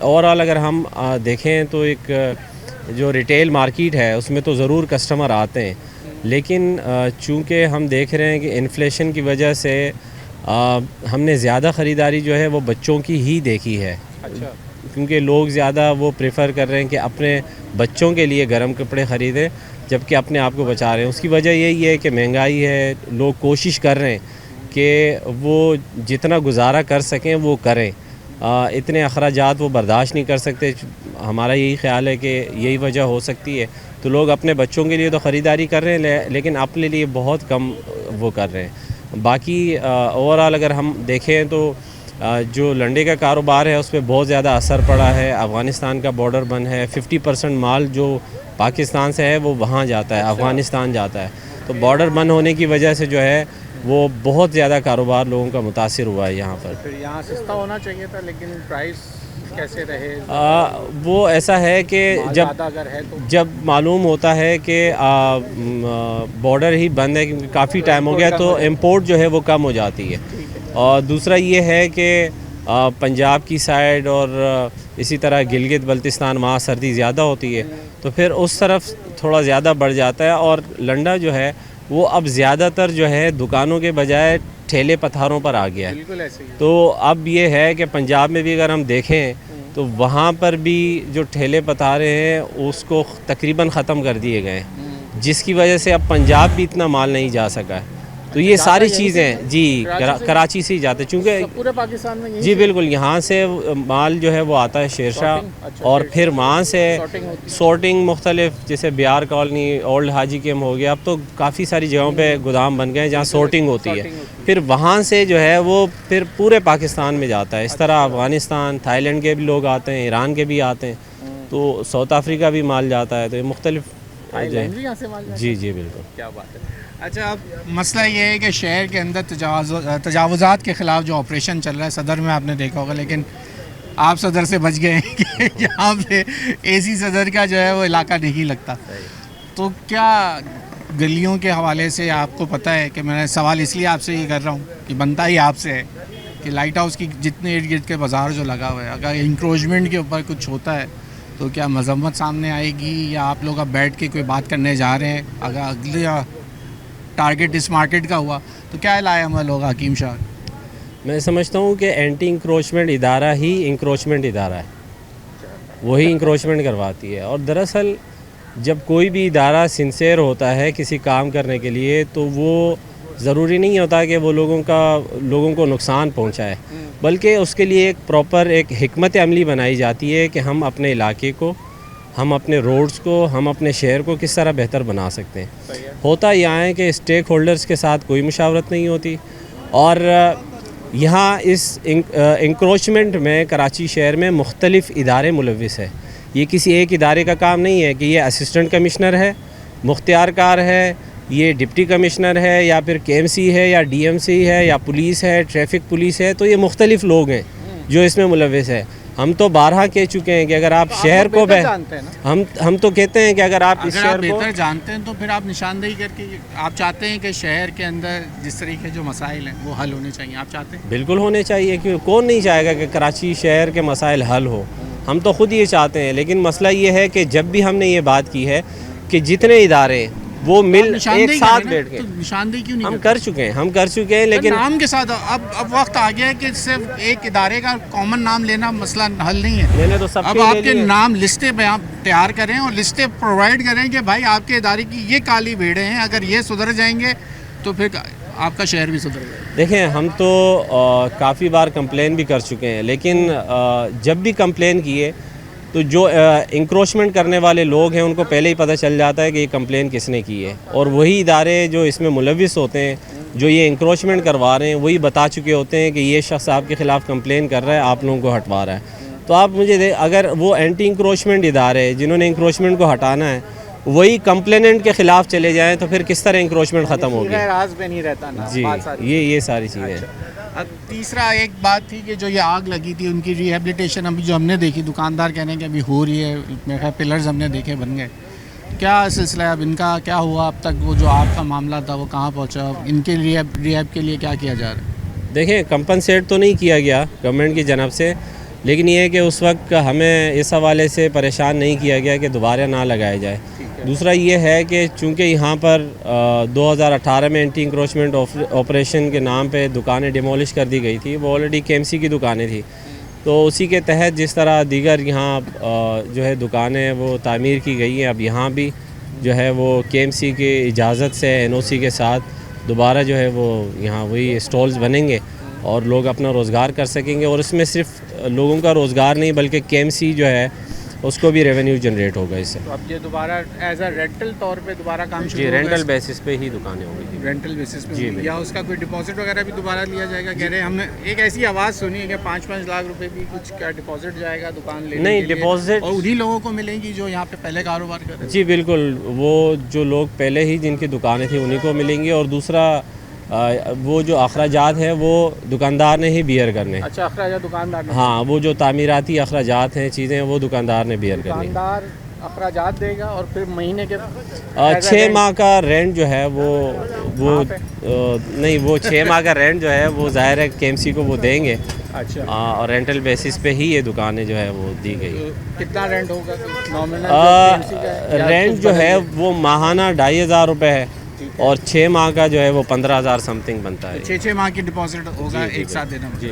ओवरऑल अगर हम देखें तो एक जो रिटेल मार्केट है उसमें तो ज़रूर कस्टमर आते हैं, लेकिन चूँकि हम देख रहे हैं कि इन्फ्लेशन की वजह से हमने ज़्यादा ख़रीदारी जो है वो बच्चों की ही देखी है। अच्छा। क्योंकि लोग ज़्यादा वो प्रेफर कर रहे हैं कि अपने बच्चों के लिए गर्म कपड़े ख़रीदें जबकि अपने आप को बचा रहे हैं। उसकी वजह यही है कि महंगाई है, लोग कोशिश कर रहे हैं कि वो जितना गुजारा कर सकें वो करें, इतने अखराजात वो बर्दाश्त नहीं कर सकते। हमारा यही ख्याल है कि यही वजह हो सकती है। तो लोग अपने बच्चों के लिए तो ख़रीदारी कर रहे हैं, लेकिन अपने लिए बहुत कम वो कर रहे हैं। बाकी ओवरऑल अगर हम देखें तो जो लंडे का कारोबार है उस पर बहुत ज़्यादा असर पड़ा है। अफ़गानिस्तान का बॉर्डर बंद है, 50% माल जो पाकिस्तान से है वो वहाँ जाता है, अफ़गानिस्तान जाता है। तो बॉर्डर बंद होने की वजह से जो है वो बहुत ज़्यादा कारोबार लोगों का मुतासिर हुआ है यहाँ पर। फिर यहाँ सस्ता होना चाहिए था, लेकिन प्राइस कैसे रहे? वो ऐसा है कि जब मालूम होता है कि बॉर्डर ही बंद है क्योंकि काफ़ी टाइम हो गया, तो इंपोर्ट जो है वो कम हो जाती है। और दूसरा ये है कि पंजाब की साइड और इसी तरह गिलगित बल्तिस्तान वहाँ सर्दी ज़्यादा होती है, तो फिर उस तरफ थोड़ा ज़्यादा बढ़ जाता है। और लंडा जो है वो अब ज़्यादातर जो है दुकानों के बजाय ठेले पथारों पर आ गया है। बिल्कुल ऐसे ही। तो अब ये है कि पंजाब में भी अगर हम देखें तो वहाँ पर भी जो ठेले पथारे हैं उसको तकरीबन ख़त्म कर दिए गए, जिसकी वजह से अब पंजाब भी इतना माल नहीं जा सका है। तो ये सारी चीज़ें जी कराची से ही जाते, चूँकि पूरे पाकिस्तान में जी बिल्कुल यहाँ से माल जो है वो आता है शेरशाह, और फिर वहाँ से सॉर्टिंग मुख्तलिफ, जैसे बिहार कॉलोनी, ओल्ड हाजी केम हो गया, अब तो काफ़ी सारी जगहों पे गोदाम बन गए जहाँ सॉर्टिंग होती है। फिर वहाँ से जो है वो फिर पूरे पाकिस्तान में जाता है। इस तरह अफ़गानिस्तान, थाईलैंड के भी लोग आते हैं, ईरान के भी आते हैं, तो साउथ अफ्रीका भी माल जाता है। तो ये मुख्तलिफ जी जी बिल्कुल। क्या बात है। अच्छा, अब मसला ये है कि शहर के अंदर तजावुज़ात के ख़िलाफ़ जो ऑपरेशन चल रहा है, सदर में आपने देखा होगा, लेकिन आप सदर से बच गए हैं कि यहाँ पे एसी सदर का जो है वो इलाका नहीं लगता। तो क्या गलियों के हवाले से आपको पता है कि मैं सवाल इसलिए आपसे ये कर रहा हूँ कि बनता ही आपसे है कि लाइट हाउस की जितने इर्द गिर्द के बाज़ार जो लगा हुआ है, अगर इंक्रोचमेंट के ऊपर कुछ होता है तो क्या मजम्मत सामने आएगी, या आप लोग अब बैठ के कोई बात करने जा रहे हैं? अगर अगले टारगेट इस मार्केट का हुआ तो क्या लाए अमल होगा हकीम शाह? मैं समझता हूँ कि एंटी इंक्रोचमेंट इदारा ही इंक्रोचमेंट इदारा है, वही इंक्रोचमेंट करवाती है। और दरअसल जब कोई भी इदारा सिंसियर होता है किसी काम करने के लिए तो वो ज़रूरी नहीं होता कि वो लोगों को नुकसान पहुँचाए, बल्कि उसके लिए एक प्रॉपर एक हिकमत अमली बनाई जाती है कि हम अपने इलाके को, हम अपने रोड्स को, हम अपने शहर को किस तरह बेहतर बना सकते हैं। होता यहाँ है कि स्टेक होल्डर्स के साथ कोई मुशावरत नहीं होती और यहाँ इस इंक्रोचमेंट में कराची शहर में मुख्तलिफ़ इदारे मुलविस है। ये किसी एक इदारे का काम नहीं है कि ये असिस्टेंट कमिश्नर है, मुख्तियार कार है, ये डिप्टी कमिश्नर है या फिर KMC है या DMC है या पुलिस है, ट्रैफिक पुलिस है। तो ये मुख्तलिफ़ लोग हैं जो इसमें मुलविस है। हम तो बारहा कह चुके हैं कि अगर आप शहर को हम तो कहते हैं कि अगर आप इस शहर को बेहतर जानते हैं तो फिर आप निशानदेही करके आप चाहते हैं कि शहर के अंदर जिस तरीके जो मसाइल हैं वो हल होने चाहिए, आप चाहते हैं? बिल्कुल होने चाहिए, क्यों कौन नहीं चाहेगा कि कराची शहर के मसाइल हल हो। हम तो ख़ुद ये चाहते हैं, लेकिन मसला ये है कि जब भी हमने ये बात की है कि जितने इदारे वो मिल एक साथ बैठ के, तो निशानदेही क्यों नहीं हम कर चुके हैं, लेकिन नाम के साथ अब वक्त आ गया है कि सिर्फ एक इदारे का कॉमन नाम लेना मसला हल नहीं है। मैंने तो सब अब आपके नाम लिस्टें तैयार करें और लिस्टें प्रोवाइड करें कि भाई आपके इदारे की ये काली भेड़ें हैं, अगर ये सुधर जाएंगे तो फिर आपका शहर भी सुधर जाएगा। देखें, हम तो काफ़ी बार कंप्लेन भी कर चुके हैं, लेकिन जब भी कंप्लेन किए तो जो इंक्रोचमेंट करने वाले लोग हैं उनको पहले ही पता चल जाता है कि ये कंप्लेन किसने की है, और वही इदारे जो इसमें मुलविस होते हैं, जो ये इंक्रोचमेंट करवा रहे हैं, वही बता चुके होते हैं कि ये शख्स आपके ख़िलाफ़ कंप्लेन कर रहा है, आप लोगों को हटवा रहा है। तो आप मुझे अगर वो एंटी इंक्रोचमेंट इदारे जिन्होंने इंक्रोचमेंट को हटाना है वही कंप्लेनेंट के ख़िलाफ़ चले जाएँ तो फिर किस तरह इंक्रोचमेंट ख़त्म होगी? राज में नहीं रहता ना। जी, ये सारी चीज़ें। अब तीसरा एक बात थी कि जो ये आग लगी थी उनकी रिहेबिलिटेशन अभी जो हमने देखी, दुकानदार कहने के अभी हो रही है, मेरे ख्याल पिलर्स हमने देखे बन गए। क्या सिलसिला है अब इनका, क्या हुआ अब तक? वो जो आग का मामला था वो कहाँ पहुँचा? इनके रिहैब के लिए क्या किया जा रहा है? देखें, कंपनसेट तो नहीं किया गया गवर्नमेंट की जानब से, लेकिन ये है कि उस वक्त हमें इस हवाले से परेशान नहीं किया गया कि दोबारा ना लगाया जाए। दूसरा ये है कि चूँकि यहाँ पर 2018 में एंटी इंक्रोचमेंट ऑपरेशन के नाम पे दुकानें डिमोलिश कर दी गई थी, वो ऑलरेडी KMC की दुकानें थी, तो उसी के तहत जिस तरह दीगर यहाँ जो है दुकानें वो तामीर की गई हैं, अब यहाँ भी जो है वो KMC की इजाज़त से NOC के साथ दोबारा जो है वो यहाँ वही स्टॉल्स बनेंगे और लोग अपना रोज़गार कर सकेंगे। और इसमें सिर्फ लोगों का रोज़गार नहीं बल्कि KMC जो है उसको भी रेवेन्यू जनरेट होगा इससे। तो अब ये दोबारा एज अ रेंटल तौर पे दोबारा काम शुरू होगा? रेंटल बेसिस पे ही दुकानें होंगी। रेंटल बेसिस पे जी, या उसका कोई डिपॉजिट वगैरह भी दोबारा लिया जाएगा? कह रहे हैं हमने एक ऐसी आवाज़ सुनी है कि 5-5 लाख रुपए भी कुछ क्या डिपॉजिट जाएगा दुकान लेने नहीं, डिपॉजिट और उन्हीं लोगों को मिलेंगी जो यहाँ पे पहले कारोबार कर रहे हैं? जी बिल्कुल, वो जो लोग पहले ही जिनकी दुकानें थी उन्हीं को मिलेंगी, और दूसरा वो जो अखराजात हैं वो दुकानदार ने ही बियर करने। अच्छा, अखराजात दुकानदार ने? हाँ, वो जो तामीराती अखराजात हैं, चीज़ें, वो दुकानदार ने बियर करनी। दुकानदार अखराजात देगा और फिर महीने के 6 माह का रेंट जो है वो नहीं, वो 6 माह का रेंट जो है वो ज़ाहिर है KMC को वो देंगे। अच्छा। और रेंटल बेसिस पे ही ये दुकानें जो है वो दी गई। तो कितना रेंट होगा नॉमिनल? रेंट जो है वो माहाना 2500 रुपये है और 6 माह का जो है वो 15,000 समथिंग बनता है। 6 माह की डिपॉजिट होगा एक साथ देना? जी।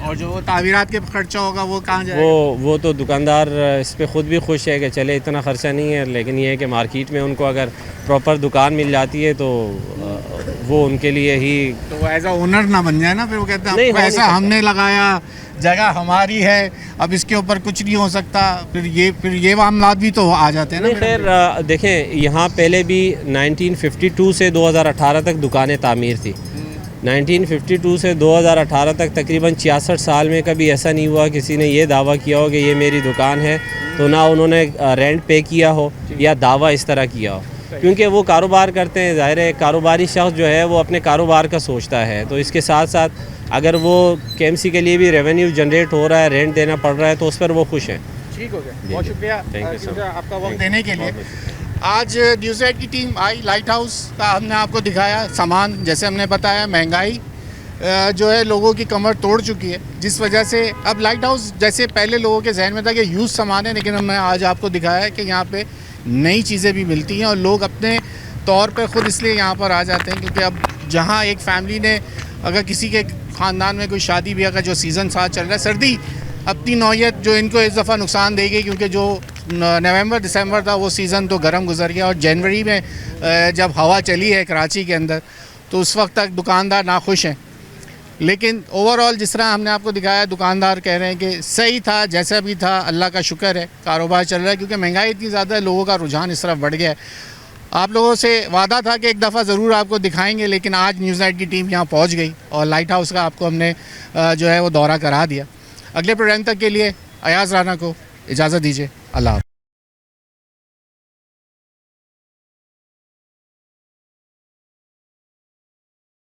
और जो तामीरात के खर्चा होगा वो कहाँ जाएगा? वो तो दुकानदार इस पे ख़ुद भी खुश है कि चले इतना ख़र्चा नहीं है, लेकिन ये है कि मार्केट में उनको अगर प्रॉपर दुकान मिल जाती है तो वो उनके लिए ही, तो वो एज अ ओनर ना बन जाए ना, फिर वो कहते हैं पैसा हमने लगाया, जगह हमारी है, अब इसके ऊपर कुछ नहीं हो सकता, फिर ये मामला भी तो आ जाते हैं ना। खैर देखें, यहाँ पहले भी 1952 से 2018 तक दुकानें तामीर थी। 1952 से 2018 तक तकरीबन 66 साल में कभी ऐसा नहीं हुआ किसी ने ये दावा किया हो कि ये मेरी दुकान है, तो ना उन्होंने रेंट पे किया हो या दावा इस तरह किया हो, क्योंकि वो कारोबार करते हैं। ज़ाहिर है कारोबारी शख्स जो है वो अपने कारोबार का सोचता है, तो इसके साथ साथ अगर वो KMC के लिए भी रेवेन्यू जनरेट हो रहा है, रेंट देना पड़ रहा है, तो उस पर वो खुश हैं। ठीक हो गया, बहुत शुक्रिया आपका वक्त देने के लिए। आज न्यूज़8 की टीम आई, लाइट हाउस का हमने आपको दिखाया सामान, जैसे हमने बताया महंगाई जो है लोगों की कमर तोड़ चुकी है, जिस वजह से अब लाइट हाउस जैसे पहले लोगों के जहन में था कि यूज़ सामान है, लेकिन हमने आज आपको दिखाया है कि यहाँ पे नई चीज़ें भी मिलती हैं और लोग अपने तौर पे ख़ुद इसलिए यहाँ पर आ जाते हैं क्योंकि अब जहाँ एक फैमिली ने अगर किसी के ख़ानदान में कोई शादी ब्याह का जो सीज़न साथ चल रहा है, सर्दी अपनी नौयत जो इनको इस दफ़ा नुकसान देगी क्योंकि जो नवंबर दिसंबर था वो सीज़न तो गर्म गुजर गया और जनवरी में जब हवा चली है कराची के अंदर तो उस वक्त तक दुकानदार नाखुश हैं। लेकिन ओवरऑल जिस तरह हमने आपको दिखाया, दुकानदार कह रहे हैं कि सही था, जैसा भी था अल्लाह का शुक्र है, कारोबार चल रहा है क्योंकि महंगाई इतनी ज़्यादा है, लोगों का रुझान इस तरफ बढ़ गया है। आप लोगों से वादा था कि एक दफ़ा ज़रूर आपको दिखाएंगे, लेकिन आज न्यूज़ नाइट की टीम यहाँ पहुँच गई और लाइट हाउस का आपको हमने जो है वो दौरा करा दिया। अगले प्रोग्राम तक के लिए अयाज़ राना को इजाज़त दीजिए। अल्लाह।